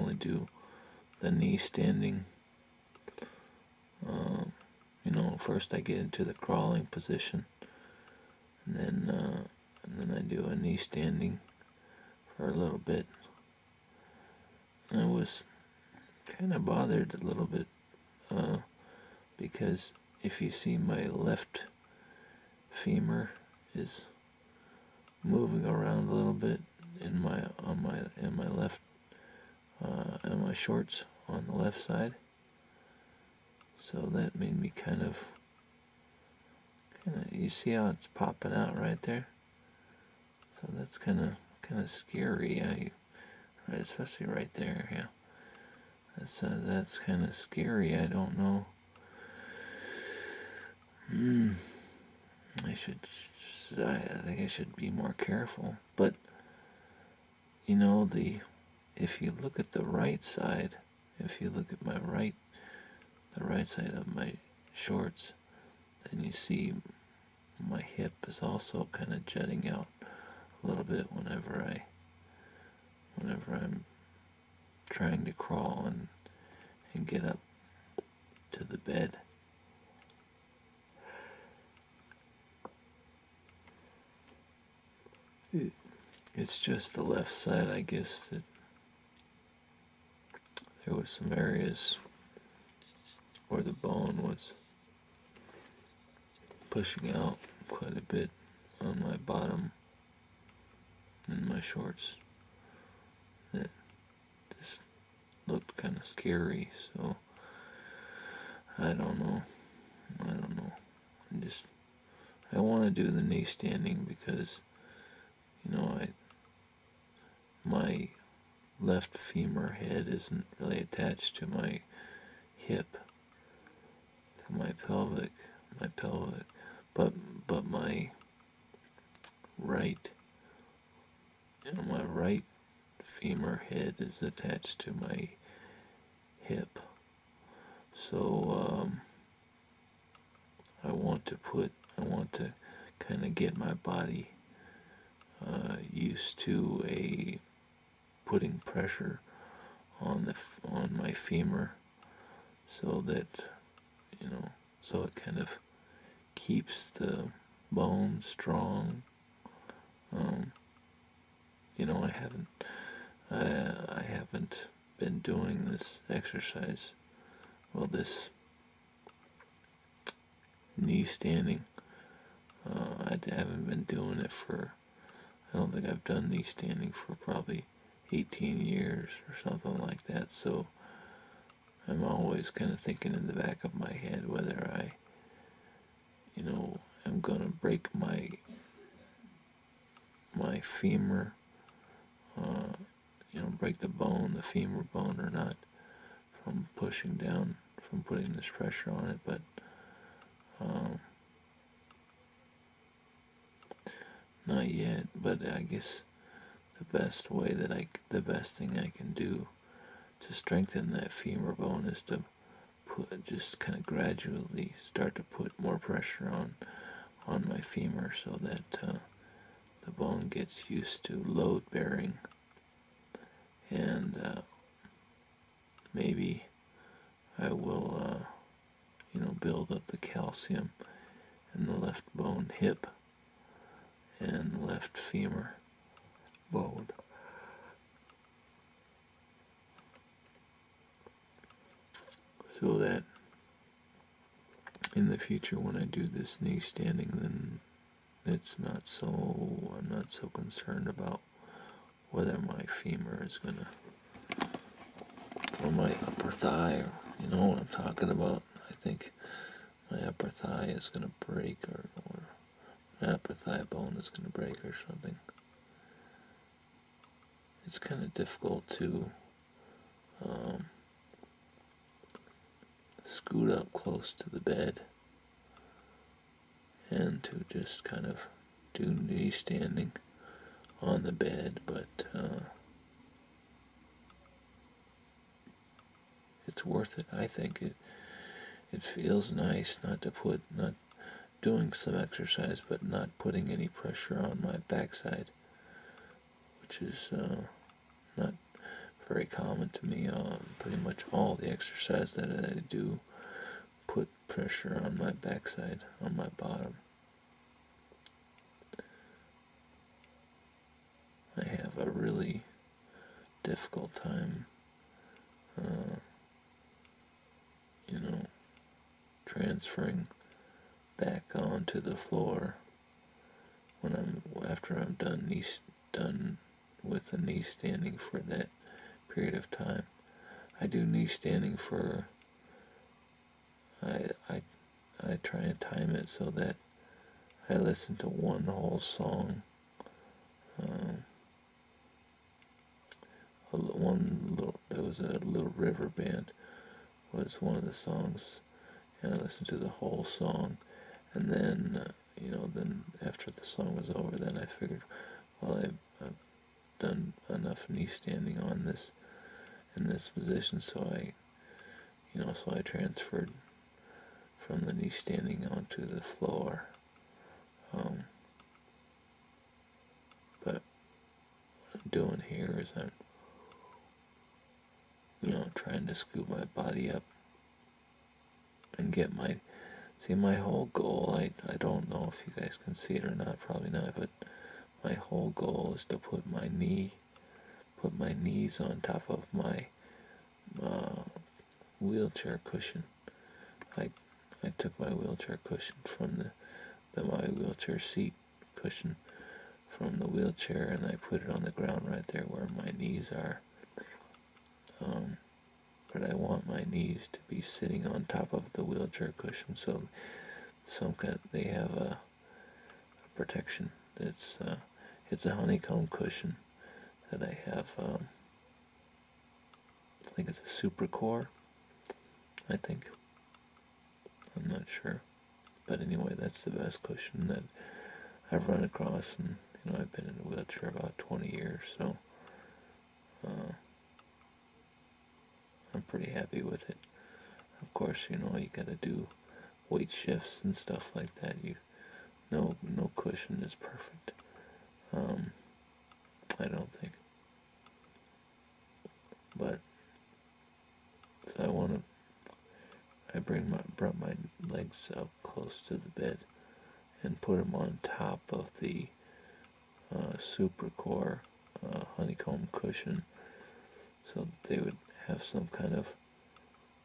definitely do the knee standing. First I get into the crawling position, and then I do a knee standing for a little bit. And I was kind of bothered a little bit because if you see, my left femur is moving around a little bit in my left in my shorts on the left side. So that made me kind of you see how it's popping out right there? So that's kind of scary. Especially right there, yeah. That's kind of scary. I don't know. I think I should be more careful. But if you look at the right side, if you look at the right side of my shorts, then you see my hip is also kind of jutting out a little bit whenever I'm trying to crawl and get up to the bed. It's just the left side, I guess, that there was some areas where the bone was pushing out quite a bit on my bottom and my shorts. It just looked kind of scary, so I don't know. I want to do the knee standing because my left femur head isn't really attached to my hip, to my pelvic, but my right, my right femur head is attached to my hip. So I want to kind of get my body used to putting pressure on my femur, so that so it kind of keeps the bone strong. I haven't been doing this exercise, this knee standing. I haven't been doing it I don't think I've done knee standing for probably 18 years or something like that, so I'm always kind of thinking in the back of my head whether I am going to break my femur, break the femur bone or not, from pushing down, from putting this pressure on it. But not yet. But I guess the best thing I can do to strengthen that femur bone is to just kind of gradually start to put more pressure on my femur, so that the bone gets used to load bearing, and maybe I will build up the calcium in the left bone hip and left femur bone, so that in the future when I do this knee standing, then I'm not so concerned about whether my femur is gonna, or my upper thigh, or you know what I'm talking about. I think my upper thigh is gonna break, or my upper thigh bone is gonna break or something. It's kind of difficult to scoot up close to the bed and to just kind of do knee standing on the bed, but it's worth it. I think it feels nice not doing some exercise but not putting any pressure on my backside, which is not very common to me. Pretty much all the exercise that I do put pressure on my backside, on my bottom. I have a really difficult time, transferring back onto the floor after I'm done with the knee standing for that period of time. I do knee standing for I try and time it so that I listen to one whole song. There was a Little River Band was one of the songs, and I listened to the whole song, and then then after the song was over, then I figured, well, I've done enough knee standing on this in this position, so I transferred from the knee standing onto the floor. But what I'm doing here is I'm trying to scoop my body up and get my whole goal. I don't know if you guys can see it or not, probably not, but my whole goal is to put my knees on top of my wheelchair cushion. I took my wheelchair cushion from my wheelchair seat cushion from the wheelchair, and I put it on the ground right there where my knees are. But I want my knees to be sitting on top of the wheelchair cushion, so they have a protection. It's a honeycomb cushion that I have. I think it's a Super Core. I think. I'm not sure, but anyway, that's the best cushion that I've run across, and I've been in a wheelchair about 20 years, so I'm pretty happy with it. Of course, you gotta do weight shifts and stuff like that. No cushion is perfect. I don't think. But so I brought my legs up close to the bed and put them on top of the Super Core honeycomb cushion, so that they would have some kind of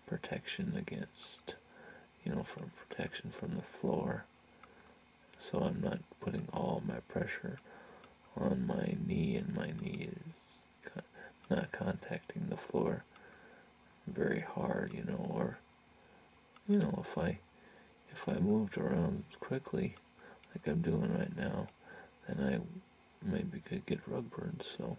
protection against, protection from the floor. So I'm not putting all my pressure on my knee, and my knee is not contacting the floor very hard, or if I moved around quickly like I'm doing right now, then I maybe could get rug burns. So